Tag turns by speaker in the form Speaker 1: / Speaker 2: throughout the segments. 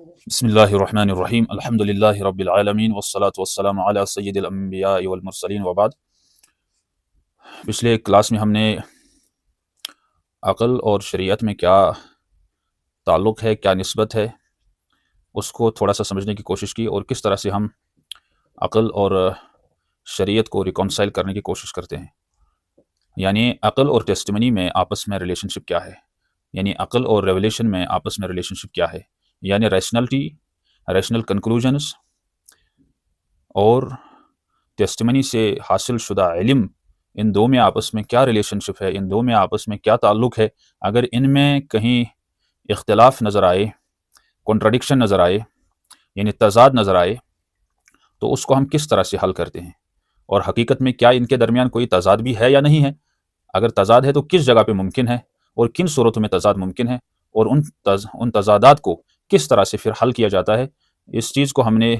Speaker 1: بسم اللہ الرحمن الرحیم الحمد للہ رب العالمین والصلاة والسلام علی سید الانبیاء والمرسلین وبعد۔ پچھلے کلاس میں ہم نے عقل اور شریعت میں کیا تعلق ہے، کیا نسبت ہے، اس کو تھوڑا سا سمجھنے کی کوشش کی، اور کس طرح سے ہم عقل اور شریعت کو ریکونسائل کرنے کی کوشش کرتے ہیں۔ یعنی عقل اور ٹیسٹیمنی میں آپس میں ریلیشن شپ کیا ہے، یعنی عقل اور ریولیشن میں آپس میں ریلیشن شپ کیا ہے، یعنی ریشنلٹی، ریشنل کنکلوژنس اور ٹیسٹیمنی سے حاصل شدہ علم، ان دو میں آپس میں کیا ریلیشن شپ ہے، ان دو میں آپس میں کیا تعلق ہے۔ اگر ان میں کہیں اختلاف نظر آئے، کنٹراڈکشن نظر آئے، یعنی تضاد نظر آئے، تو اس کو ہم کس طرح سے حل کرتے ہیں، اور حقیقت میں کیا ان کے درمیان کوئی تضاد بھی ہے یا نہیں ہے۔ اگر تضاد ہے تو کس جگہ پہ ممکن ہے، اور کن صورتوں میں تضاد ممکن ہے، اور ان تضادات کو کس طرح سے پھر حل کیا جاتا ہے، اس چیز کو ہم نے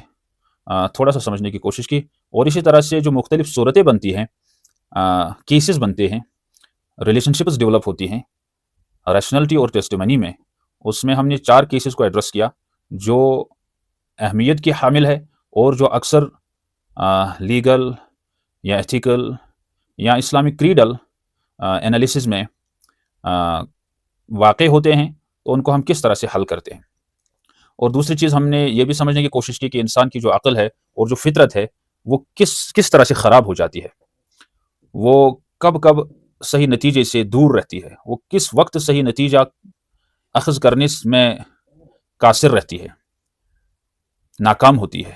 Speaker 1: تھوڑا سا سمجھنے کی کوشش کی۔ اور اسی طرح سے جو مختلف صورتیں بنتی ہیں، کیسز بنتے ہیں، ریلیشن شپس ڈیولپ ہوتی ہیں ریشنلٹی اور ٹیسٹیمنی میں، اس میں ہم نے 4 کیسز کو ایڈریس کیا جو اہمیت کی حامل ہے، اور جو اکثر لیگل یا ایتھیکل یا اسلامک کریڈل انالیسز میں واقع ہوتے ہیں، تو ان کو ہم کس طرح سے حل کرتے ہیں۔ اور دوسری چیز ہم نے یہ بھی سمجھنے کی کوشش کی کہ انسان کی جو عقل ہے اور جو فطرت ہے وہ کس طرح سے خراب ہو جاتی ہے، وہ کب کب صحیح نتیجے سے دور رہتی ہے، وہ کس وقت صحیح نتیجہ اخذ کرنے میں قاصر رہتی ہے، ناکام ہوتی ہے۔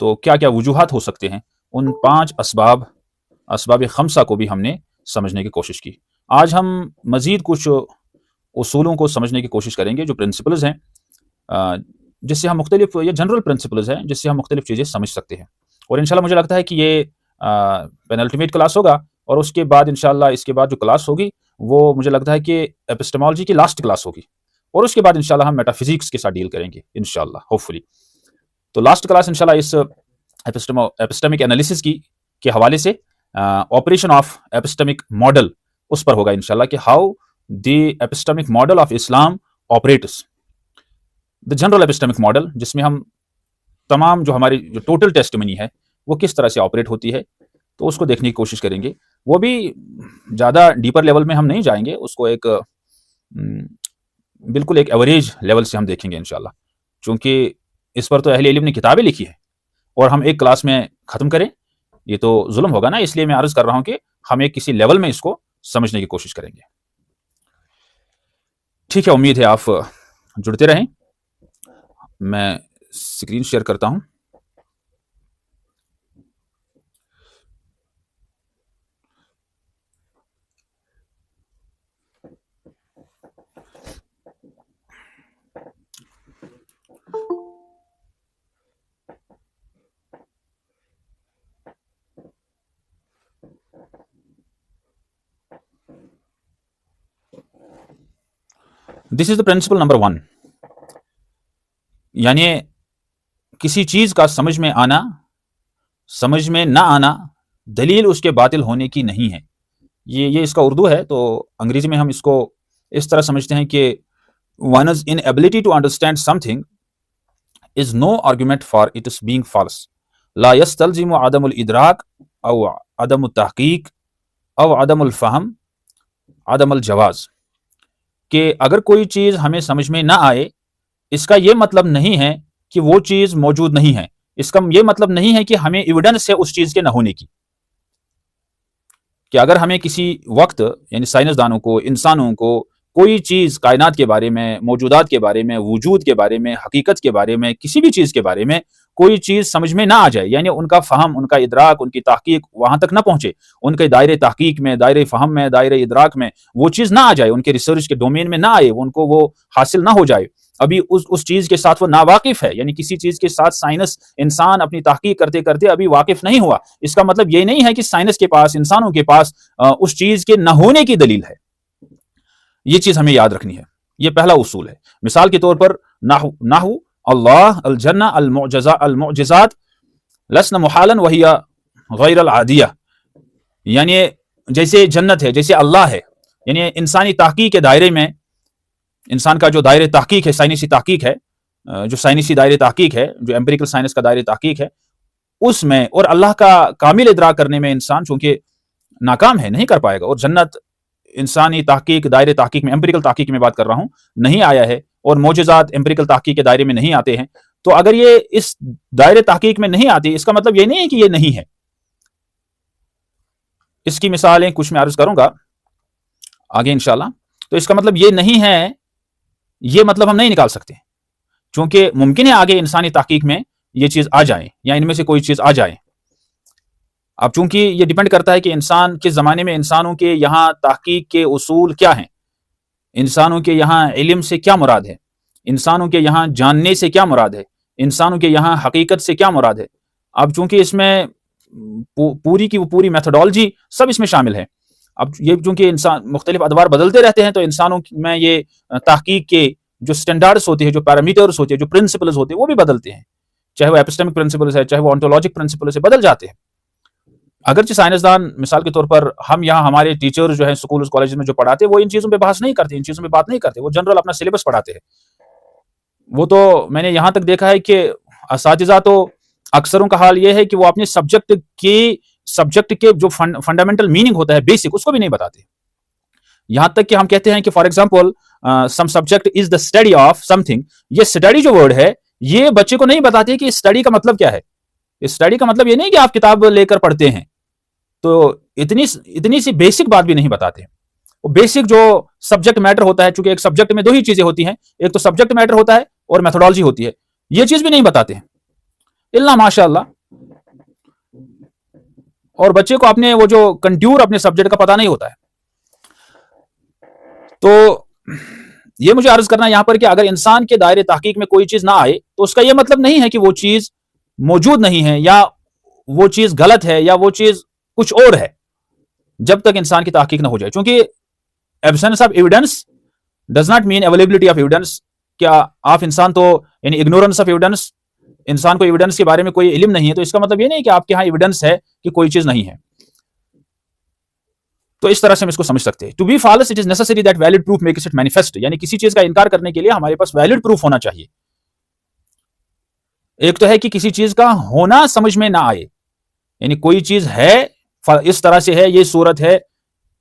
Speaker 1: تو کیا کیا وجوہات ہو سکتے ہیں، ان 5 اسباب خمسہ کو بھی ہم نے سمجھنے کی کوشش کی۔ آج ہم مزید کچھ اصولوں کو سمجھنے کی کوشش کریں گے جو پرنسپلز ہیں، جس سے ہم مختلف، یہ جنرل پرنسپلز ہیں جس سے ہم مختلف چیزیں سمجھ سکتے ہیں۔ اور انشاءاللہ مجھے لگتا ہے کہ یہ پینلٹیمیٹ کلاس ہوگا، اور اس کے بعد انشاءاللہ اس کے بعد جو کلاس ہوگی وہ مجھے لگتا ہے کہ ایپسٹمالوجی کی لاسٹ کلاس ہوگی، اور اس کے بعد انشاءاللہ ہم میٹافزکس کے ساتھ ڈیل کریں گے انشاءاللہ، ہوپفلی۔ تو لاسٹ کلاس انشاءاللہ اس ایپسٹمک انالیسس کے حوالے سے آپریشن آف ایپسٹمک ماڈل اس پر ہوگا انشاءاللہ، کہ how the epistemic model of Islam operates, the general epistemic model, جس میں ہم تمام جو ہماری جو ٹوٹل ٹیسٹیمنی ہے وہ کس طرح سے آپریٹ ہوتی ہے، تو اس کو دیکھنے کی کوشش کریں گے۔ وہ بھی زیادہ ڈیپر لیول میں ہم نہیں جائیں گے، اس کو بالکل ایک ایوریج لیول سے ہم دیکھیں گے انشاءاللہ، چونکہ اس پر تو اہل علم نے کتابیں لکھی ہیں، اور ہم ایک کلاس میں ختم کریں یہ تو ظلم ہوگا نا، اس لیے میں عرض کر رہا ہوں کہ ہم ایک کسی لیول میں اس کو سمجھنے کی کوشش کریں گے۔ ٹھیک ہے، امید ہے آپ جڑتے رہیں۔ میں اسکرین شیئر کرتا ہوں۔ دس از دا پرنسپل نمبر 1، یعنی کسی چیز کا سمجھ میں آنا، سمجھ میں نہ آنا دلیل اس کے باطل ہونے کی نہیں ہے۔ یہ اس کا اردو ہے، تو انگریزی میں ہم اس کو اس طرح سمجھتے ہیں کہ one's inability to understand something is no argument for its being false، لا يستلزم عدم الادراک او عدم التحقیق او عدم الفہم عدم الجواز، کہ اگر کوئی چیز ہمیں سمجھ میں نہ آئے، اس کا یہ مطلب نہیں ہے کہ وہ چیز موجود نہیں ہے، اس کا یہ مطلب نہیں ہے کہ ہمیں ایویڈنس ہے اس چیز کے نہ ہونے کی۔ کہ اگر ہمیں کسی وقت، یعنی سائنسدانوں کو، انسانوں کو، کوئی چیز کائنات کے بارے میں، موجودات کے بارے میں، وجود کے بارے میں، حقیقت کے بارے میں، کسی بھی چیز کے بارے میں کوئی چیز سمجھ میں نہ آ جائے، یعنی ان کا فہم، ان کا ادراک، ان کی تحقیق وہاں تک نہ پہنچے، ان کے دائرے تحقیق میں، دائرے فہم میں، دائرے ادراک میں وہ چیز نہ آ جائے، ان کے ریسرچ کے ڈومین میں نہ آئے، ان کو وہ حاصل نہ ہو جائے، ابھی اس چیز کے ساتھ وہ ناواقف ہے، یعنی کسی چیز کے ساتھ سائنس، انسان اپنی تحقیق کرتے کرتے ابھی واقف نہیں ہوا، اس کا مطلب یہ نہیں ہے کہ سائنس کے پاس، انسانوں کے پاس اس چیز کے نہ ہونے کی دلیل ہے۔ یہ چیز ہمیں یاد رکھنی ہے، یہ پہلا اصول ہے۔ مثال کے طور پر نحو اللہ الجنہ المعجزات لسن محالا وہی غیر العادیہ، یعنی جیسے جنت ہے، جیسے اللہ ہے، یعنی انسانی تحقیق کے دائرے میں، انسان کا جو دائرے تحقیق ہے، سائنسی تحقیق ہے، جو سائنسی دائرے تحقیق ہے، جو ایمپیریکل سائنس کا دائرے تحقیق ہے، اس میں اور اللہ کا کامل ادراک کرنے میں انسان چونکہ ناکام ہے، نہیں کر پائے گا. اور جنت انسانی تحقیق، دائرے تحقیق میں، ایمپیریکل تحقیق میں بات کر رہا ہوں، نہیں آیا ہے، اور معجزات ایمپیریکل تحقیق کے دائرے میں نہیں آتے ہیں. تو اگر یہ اس دائرے تحقیق میں نہیں آتی، اس کا مطلب یہ نہیں ہے کہ یہ نہیں ہے. اس کی مثالیں کچھ میں عرض کروں گا آگے انشاءاللہ. تو اس کا مطلب یہ نہیں ہے، یہ مطلب ہم نہیں نکال سکتے، چونکہ ممکن ہے آگے انسانی تحقیق میں یہ چیز آ جائے یا ان میں سے کوئی چیز آ جائے. اب چونکہ یہ ڈیپینڈ کرتا ہے کہ انسان کس زمانے میں، انسانوں کے یہاں تحقیق کے اصول کیا ہیں، انسانوں کے یہاں علم سے کیا مراد ہے، انسانوں کے یہاں جاننے سے کیا مراد ہے، انسانوں کے یہاں حقیقت سے کیا مراد ہے. اب چونکہ اس میں پوری کی وہ پوری میتھڈالوجی سب اس میں شامل ہے. اب یہ چونکہ انسان مختلف ادوار بدلتے رہتے ہیں، تو انسانوں میں یہ تحقیق کے جو سٹینڈرڈز ہوتے ہیں، جو پیرامیٹرز ہوتے ہیں، جو پرنسپلز ہوتے ہیں، وہ بھی بدلتے ہیں. چاہے وہ ایپسٹیمک پرنسپلز ہے، چاہے وہ آنٹولوجک پرنسپلز ہے، بدل جاتے ہیں. اگرچہ سائنسدان مثال کے طور پر ہم یہاں ہمارے ٹیچر جو ہیں سکول کالج میں جو پڑھاتے ہیں، وہ ان چیزوں پہ بحث نہیں کرتے، ان چیزوں پہ بات نہیں کرتے، وہ جنرل اپنا سلیبس پڑھاتے ہیں. وہ تو میں نے یہاں تک دیکھا ہے کہ اساتذہ تو اکثروں کا حال یہ ہے کہ وہ اپنے سبجیکٹ کے جو فنڈامنٹل میننگ ہوتا ہے، بیسک، اس کو بھی نہیں بتاتے. یہاں تک کہ ہم کہتے ہیں کہ for example some subject is the study of some thing, یہ اسٹڈی جو ورڈ ہے، یہ بچے کو نہیں بتاتے کہ اسٹڈی کا مطلب کیا ہے. اسٹڈی کا مطلب یہ نہیں کہ آپ کتاب لے کر پڑھتے ہیں. تو اتنی سی بیسک بات بھی نہیں بتاتے. وہ بیسک جو سبجیکٹ میٹر ہوتا ہے، چونکہ ایک سبجیکٹ میں دو ہی چیزیں ہوتی ہیں، ایک تو سبجیکٹ میٹر ہوتا ہے اور میتھڈالوجی ہوتی ہے، یہ چیز بھی نہیں بتاتے ہیں الا ماشاء اللہ. اور بچے کو اپنے وہ جو کنٹور اپنے سبجیکٹ کا پتہ نہیں ہوتا ہے. تو یہ مجھے عرض کرنا یہاں پر کہ اگر انسان کے دائرے تحقیق میں کوئی چیز نہ آئے تو اس کا یہ مطلب نہیں ہے کہ وہ چیز موجود نہیں ہے، یا وہ چیز غلط ہے، یا وہ چیز کچھ اور ہے، جب تک انسان کی تحقیق نہ ہو جائے. چونکہ absence of evidence does not mean availability of evidence. کیا آپ انسان تو یعنی اگنورنس آف ایویڈنس، انسان کو ایویڈنس کے بارے میں کوئی علم نہیں ہے، تو اس کا مطلب یہ نہیں کہ آپ کے ہاں ایویڈنس ہے کہ کوئی چیز نہیں ہے. تو اس طرح سے ہم اس کو سمجھ سکتے ہیں. To be false it is necessary that valid proof makes it manifest, یعنی کسی چیز کا انکار کرنے کے لیے ہمارے پاس ویلڈ پروف ہونا چاہیے. ایک تو ہے کہ کسی چیز کا ہونا سمجھ میں نہ آئے، یعنی کوئی چیز ہے، اس طرح سے ہے، یہ صورت ہے،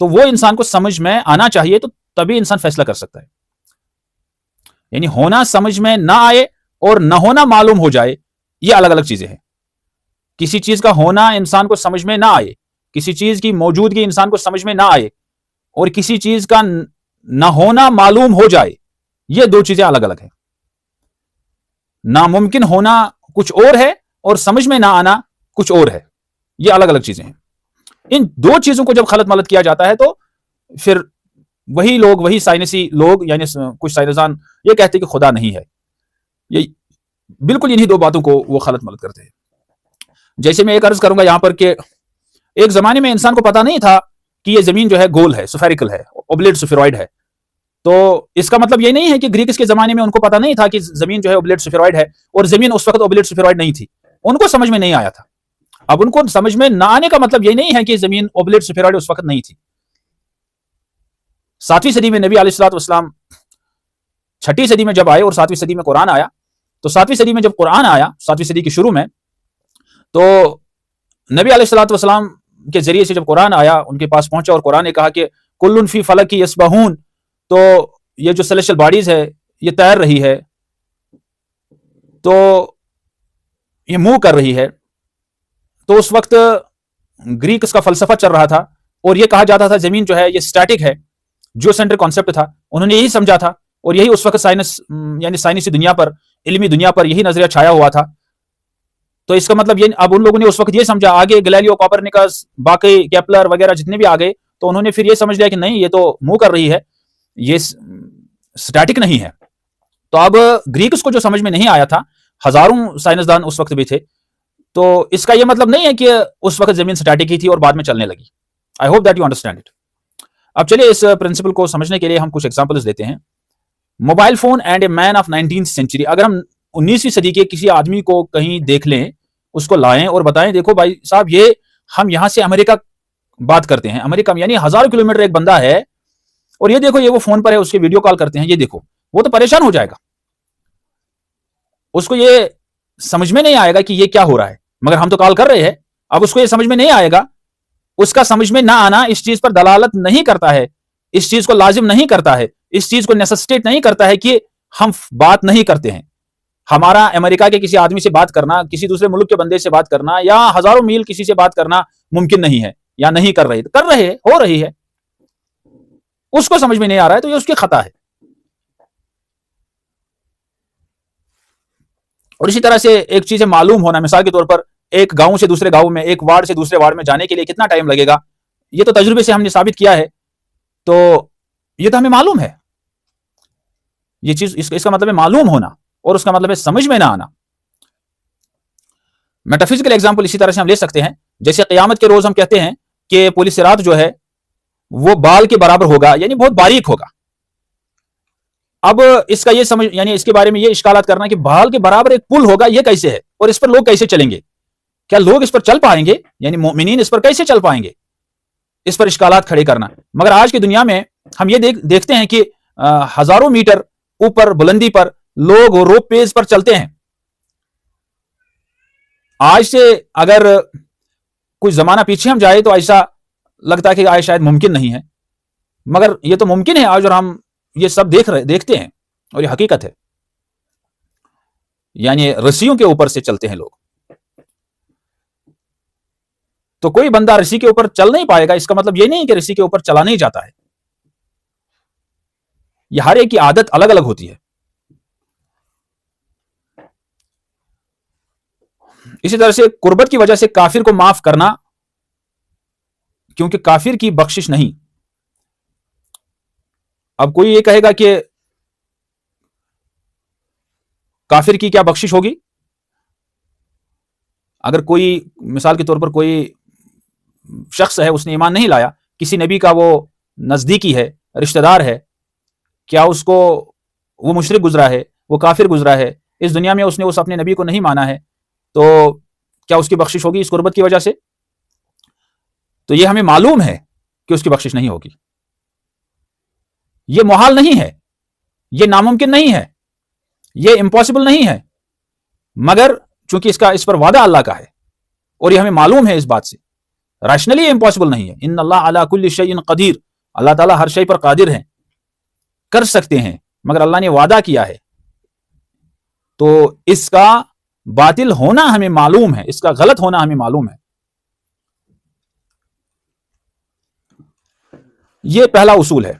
Speaker 1: تو وہ انسان کو سمجھ میں آنا چاہیے، تو تبھی انسان فیصلہ کر سکتا ہے. یعنی ہونا سمجھ میں نہ آئے اور نہ ہونا معلوم ہو جائے، یہ الگ الگ چیزیں ہیں. کسی چیز کا ہونا انسان کو سمجھ میں نہ آئے، کسی چیز کی موجودگی انسان کو سمجھ میں نہ آئے، اور کسی چیز کا نہ ہونا معلوم ہو جائے، یہ دو چیزیں الگ الگ ہیں. ناممکن ہونا کچھ اور ہے اور سمجھ میں نہ آنا کچھ اور ہے، یہ الگ الگ چیزیں ہیں. ان دو چیزوں کو جب خلط ملط کیا جاتا ہے تو پھر وہی سائنسی لوگ، یعنی کچھ سائنسدان یہ کہتے ہیں کہ خدا نہیں ہے. یہ بالکل انہی دو باتوں کو وہ خلط ملط کرتے ہیں. جیسے میں ایک عرض کروں گا یہاں پر کہ ایک زمانے میں انسان کو پتا نہیں تھا کہ یہ زمین جو ہے گول ہے، سفیریکل ہے، اوبلیٹ سفیروئڈ ہے. تو اس کا مطلب یہ نہیں ہے کہ گریکس کے زمانے میں ان کو پتا نہیں تھا کہ زمین جو ہے اوبلیٹ سفیروئڈ ہے، اور زمین اس وقت اوبلیٹ سفیروئڈ نہیں تھی، ان کو سمجھ میں نہیں آیا تھا. اب ان کو سمجھ میں نہ آنے کا مطلب یہ نہیں ہے کہ زمین اوبلیٹ سفیروئڈ اس وقت نہیں تھی. 7ویں صدی میں نبی علیہ الصلوۃ والسلام 6ٹھی صدی میں جب آئے اور 7ویں صدی میں قرآن آیا، تو 7ویں صدی میں جب قرآن آیا، 7ویں صدی کے شروع میں، تو نبی علیہ الصلوۃ والسلام کے ذریعے سے جب قرآن آیا ان کے پاس پہنچا، اور قرآن نے کہا کہ کل فی فلک یسبحون، تو یہ جو سیلیشل باڈیز ہے یہ تیر رہی ہے، تو یہ موو کر رہی ہے. تو اس وقت گریکس کا فلسفہ چل رہا تھا، اور یہ کہا جاتا تھا زمین جو ہے یہ اسٹیٹک ہے، جو سینٹر کانسیپٹ تھا انہوں نے یہی سمجھا تھا، اور یہی اس وقت سائنس یعنی سائنسی دنیا پر، علمی دنیا پر یہی نظریہ چھایا ہوا تھا. تو اس کا مطلب یہ، اب ان لوگوں نے اس وقت یہ سمجھا، آگے گلیلیو، کوپرنیکس، باقی کیپلر وغیرہ جتنے بھی آگے، تو انہوں نے پھر یہ سمجھ لیا کہ نہیں، یہ تو موو کر رہی ہے، یہ سٹیٹک نہیں ہے. تو اب گریکس کو جو سمجھ میں نہیں آیا تھا، ہزاروں سائنسدان اس وقت بھی تھے، تو اس کا یہ مطلب نہیں ہے کہ اس وقت زمین سٹیٹک ہی تھی اور بعد میں چلنے لگی. I hope that you understand it. اب چلیے اس پرنسپل کو سمجھنے کے لیے ہم کچھ ایگزامپلز دیتے ہیں. Mobile phone and a man of 19th century. اگر ہم 19ویں صدی کے کسی آدمی کو کہیں دیکھ لیں، اس کو لائیں اور بتائیں دیکھو بھائی صاحب، یہ ہم یہاں سے امریکہ بات کرتے ہیں، امریکہ یعنی 1000 کلومیٹر ایک بندہ ہے، اور یہ دیکھو یہ وہ فون پر ہے، اس کے ویڈیو کال کرتے ہیں، یہ دیکھو، وہ تو پریشان ہو جائے گا. اس کو یہ سمجھ میں نہیں آئے گا کہ یہ کیا ہو رہا ہے، مگر ہم تو کال کر رہے ہیں. اب اس کو یہ سمجھ میں نہیں آئے گا. اس کا سمجھ میں نہ آنا اس چیز پر دلالت نہیں کرتا ہے، اس چیز کو لازم نہیں کرتا ہے، اس چیز کو نیسسٹیٹ نہیں کرتا ہے کہ ہم بات نہیں کرتے ہیں. ہمارا امریکہ کے کسی آدمی سے بات کرنا، کسی دوسرے ملک کے بندے سے بات کرنا، یا ہزاروں میل کسی سے بات کرنا ممکن نہیں ہے، یا نہیں کر رہے ہو رہی ہے. اس کو سمجھ میں نہیں آ رہا ہے تو یہ اس کی خطا ہے. اور اسی طرح سے ایک چیز معلوم ہونا، مثال کے طور پر ایک گاؤں سے دوسرے گاؤں میں، ایک وارڈ سے دوسرے وارڈ میں جانے کے لیے کتنا ٹائم لگے گا، یہ تو تجربے سے ہم نے ثابت کیا ہے. تو یہ تو ہمیں معلوم ہے. یہ چیز اس کا مطلب ہے معلوم ہونا، اور اس کا مطلب ہے سمجھ میں نہ آنا. میٹافزیکل ایگزامپل اسی طرح سے ہم لے سکتے ہیں. جیسے قیامت کے روز ہم کہتے ہیں کہ پل صراط جو ہے وہ بال کے برابر ہوگا، یعنی بہت باریک ہوگا. اب اس کا یہ سمجھ، یعنی اس کے بارے میں یہ اشکالات کرنا کہ بال کے برابر ایک پل ہوگا، یہ کیسے ہے، اور اس پر لوگ کیسے چلیں گے، کیا لوگ اس پر چل پائیں گے، یعنی مومنین اس پر کیسے چل پائیں گے، اس پر اشکالات کھڑے کرنا. مگر آج کی دنیا میں ہم یہ دیکھتے ہیں کہ ہزاروں میٹر اوپر بلندی پر لوگ روپ ویز پر چلتے ہیں. آج سے اگر کچھ زمانہ پیچھے ہم جائے تو ایسا لگتا ہے کہ آج شاید ممکن نہیں ہے، مگر یہ تو ممکن ہے آج، اور ہم یہ سب دیکھتے ہیں، اور یہ حقیقت ہے. یعنی رسیوں کے اوپر سے چلتے ہیں لوگ. تو کوئی بندہ رسی کے اوپر چل نہیں پائے گا، اس کا مطلب یہ نہیں کہ رسی کے اوپر چلا نہیں جاتا ہے. یہ ہر ایک کی عادت الگ الگ ہوتی ہے. اسی طرح سے قربت کی وجہ سے کافر کو معاف کرنا، کیونکہ کافر کی بخشش نہیں. اب کوئی یہ کہے گا کہ کافر کی کیا بخشش ہوگی؟ اگر کوئی مثال کے طور پر کوئی شخص ہے، اس نے ایمان نہیں لایا، کسی نبی کا وہ نزدیکی ہے، رشتہ دار ہے، کیا اس کو وہ مشرک گزرا ہے، وہ کافر گزرا ہے، اس دنیا میں اس نے اپنے نبی کو نہیں مانا ہے، تو کیا اس کی بخشش ہوگی اس قربت کی وجہ سے؟ تو یہ ہمیں معلوم ہے کہ اس کی بخشش نہیں ہوگی. یہ محال نہیں ہے، یہ ناممکن نہیں ہے، یہ امپاسبل نہیں ہے، مگر چونکہ اس پر وعدہ اللہ کا ہے، اور یہ ہمیں معلوم ہے اس بات سے. ریشنلی امپاسبل نہیں ہے. ان اللہ علی کل شیء قدیر، اللہ تعالیٰ ہر شے پر قادر ہیں، کر سکتے ہیں، مگر اللہ نے وعدہ کیا ہے. تو اس کا باطل ہونا ہمیں معلوم ہے، اس کا غلط ہونا ہمیں معلوم ہے. یہ پہلا اصول ہے.